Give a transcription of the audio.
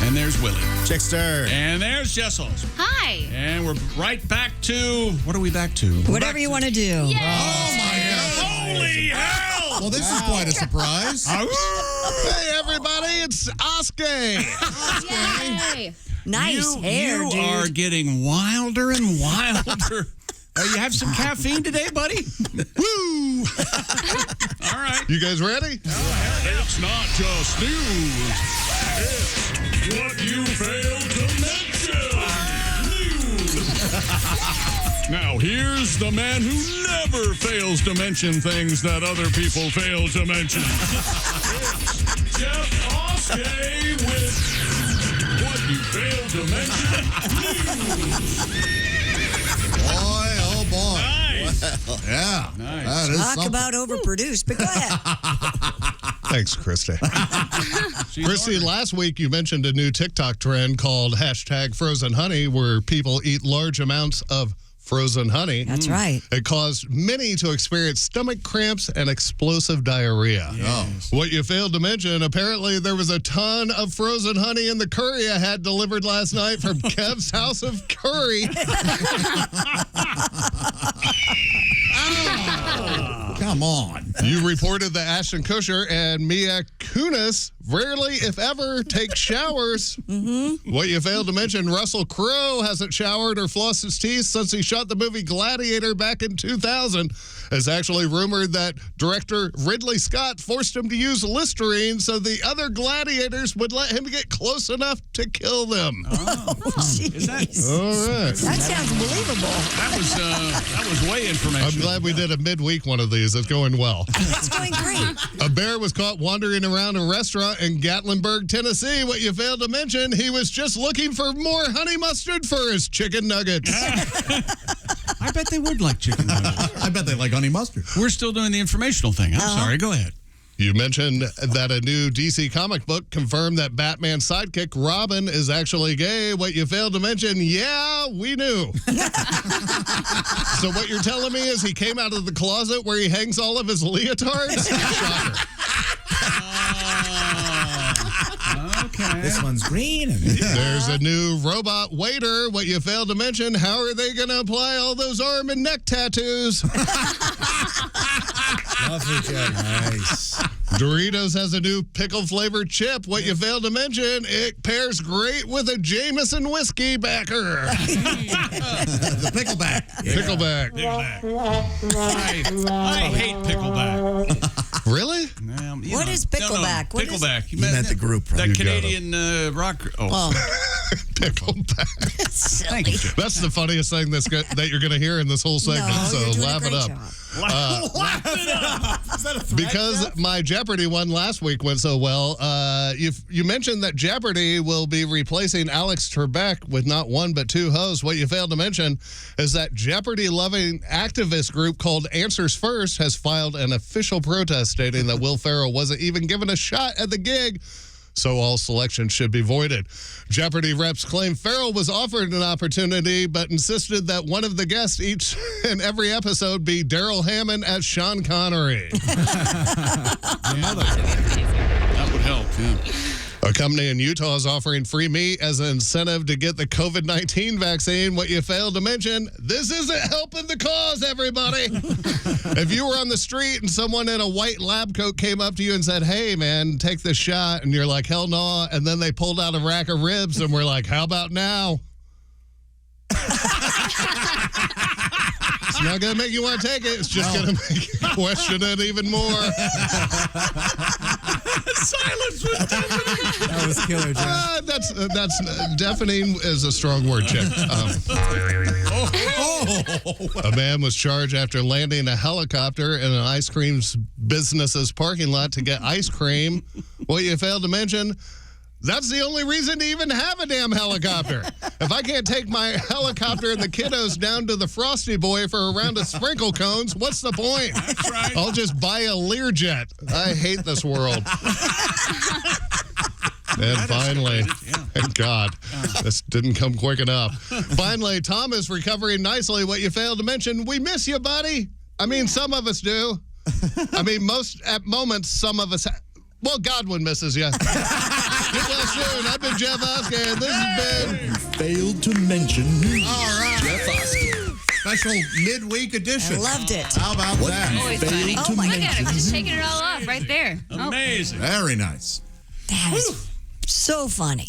And there's Willie. Chickster. And there's Jessels. Hi. And we're right back to, what are we back to? Whatever you want to do. Yay. Oh, my God. Holy hell! Well, this is quite a surprise. Hey, everybody, it's Oscar. Yay. Nice hair, you dude. are getting wilder and wilder. You have some caffeine today, buddy? Woo! All right. You guys ready? It's not just news. It's what you failed to mention. News. Now, here's the man who never fails to mention things that other people fail to mention. It's Jeff Oskey with what you failed to mention. News. Boy, oh, boy. Nice. Yeah. Nice. That is Talk something. about overproduced, but go ahead. Thanks, Christy. Christy, last week you mentioned a new TikTok trend called #FrozenHoney, where people eat large amounts of frozen honey. That's right. It caused many to experience stomach cramps and explosive diarrhea. Yes. What you failed to mention, apparently there was a ton of frozen honey in the curry I had delivered last night from Kev's House of Curry. Come on. You reported that Ashton Kutcher and Mia Kunis rarely, if ever, take showers. Mm-hmm. What you failed to mention, Russell Crowe hasn't showered or flossed his teeth since he shot the movie Gladiator back in 2000. It's actually rumored that director Ridley Scott forced him to use Listerine so the other gladiators would let him get close enough to kill them. Oh, is that, All right. That sounds believable. that was way information. I'm glad we did a midweek one of these. It's going well. It's going great. A bear was caught wandering around a restaurant in Gatlinburg, Tennessee. What you failed to mention, he was just looking for more honey mustard for his chicken nuggets. I bet they would like chicken nuggets. I bet they like honey mustard. We're still doing the informational thing. I'm sorry. Go ahead. You mentioned that a new DC comic book confirmed that Batman's sidekick, Robin, is actually gay. What you failed to mention, yeah, we knew. So what you're telling me is he came out of the closet where he hangs all of his leotards? Shocker. Okay. This one's green. There's a new robot waiter. What you failed to mention, how are they going to apply all those arm and neck tattoos? Lovely job. Nice. Doritos has a new pickle-flavored chip. What you failed to mention, it pairs great with a Jameson whiskey backer. The pickleback. Pickleback. I hate pickleback. Really? What is pickleback? What is- Pickleback. You meant the group, right? That You got Canadian rock. Oh, Pickleback. thank you. That's the funniest thing that you're going to hear in this whole segment, No, so you're doing laugh a it great up. job. Laugh it up. Is that a threat? Because my Jeopardy one last week went so well, you mentioned that Jeopardy will be replacing Alex Trebek with not one but two hosts. What you failed to mention is that Jeopardy-loving activist group called Answers First has filed an official protest stating that Will Ferrell wasn't even given a shot at the gig, so all selections should be voided. Jeopardy reps claim Ferrell was offered an opportunity, but insisted that one of the guests each and every episode be Daryl Hammond as Sean Connery. That would help, yeah. A company in Utah is offering free meat as an incentive to get the COVID-19 vaccine. What you failed to mention, this isn't helping the cause, everybody. If you were on the street and someone in a white lab coat came up to you and said, hey, man, take this shot, and you're like, hell no, and then they pulled out a rack of ribs and we're like, how about now? It's not going to make you want to take it. It's just going to make you question it even more. Silence was deafening. That was killer, John. That's deafening is a strong word, Chick. A man was charged after landing a helicopter in an ice cream business's parking lot to get ice cream. What you failed to mention, that's the only reason to even have a damn helicopter. If I can't take my helicopter and the kiddos down to the Frosty Boy for a round of sprinkle cones, what's the point? That's right. I'll just buy a Learjet. I hate this world. And finally, thank God, this didn't come quick enough. Finally, Tom is recovering nicely. What you failed to mention, we miss you, buddy. I mean, some of us do. I mean, at moments, some of us, well, Godwin misses you. Get well soon. I've been Jeff Oskey, and this has been Failed to mention news. All right. Jeff Oskey. Special midweek edition. I loved it. How about that? Always funny. Oh, my Look at him. goodness. Just taking it all off right there. Oh. Amazing. Very nice. That is so funny.